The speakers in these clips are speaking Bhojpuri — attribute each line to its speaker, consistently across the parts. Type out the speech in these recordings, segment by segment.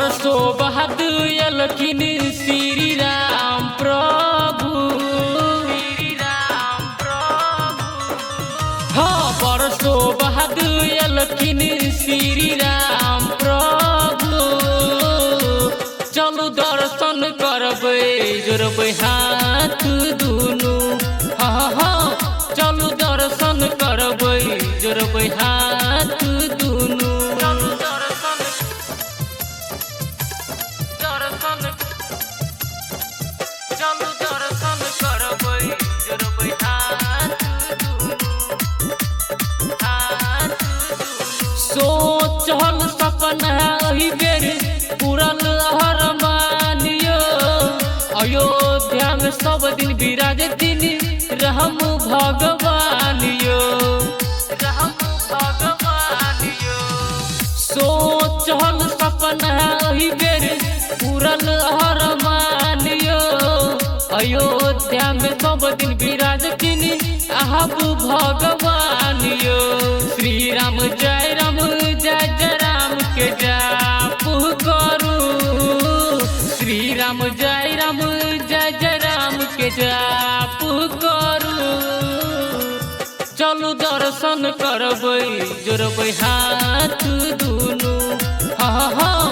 Speaker 1: बरसो बाद अलखिन श्री राम प्रभु। हाँ बरसो बाद अलखिन श्री राम प्रभु। चलू दर्शन करबै जोड़बै हाथ दुनू। हाँ हाँ चलू दर्शन करबै जोड़बै हाथ दुनू। चलू दर्शन करबै जोड़बै हाथ दुनू। सोचल सपना एहि बेर पूरल अरमानियो। अयोध्या में सब दिन विराजथिन राम भगवान यो। सोचल सपना एहि बेर पूरल अरमान यो। अयोध्या में सब दिन विराजथिन आप भगवान यो। श्री राम जय राम के जाप करू। श्री राम जय राम के जाप करू। चलू दर्शन करबै जोड़बै हाथ दुनू। हाँ हाँ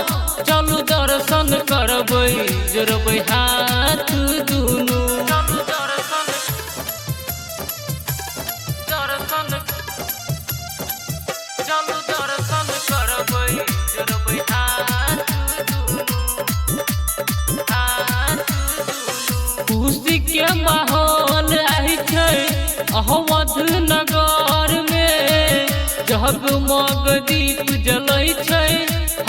Speaker 1: चलू दर्शन करबै जोड़बै हाथ दुनू। चलू दर्शन करबै जोड़बै हाथ दुनू। खुशी के माहौल आई छै अवध नगर में। जगमग दीप जलै छै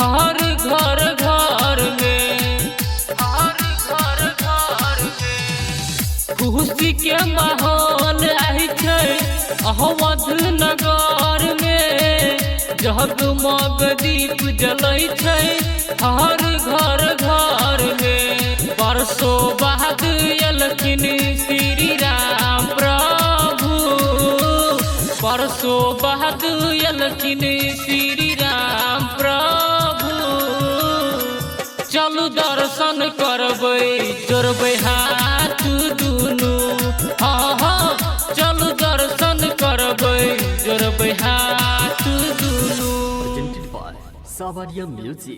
Speaker 1: हर घर घर में। खुशी के माहौल आई छै अवध नगर में। जगमग दीप जलै छै हर घर घर में। बरसो बाद अलखिन श्री राम प्रभु। बरसो बाद अलखिन श्री राम प्रभु। चलू दर्शन करबै जोड़बै हाथ दुनू। हाँ हाँ चलू दर्शन करबै जोड़बै हाथ दुनू।
Speaker 2: Presented by Savaria Music.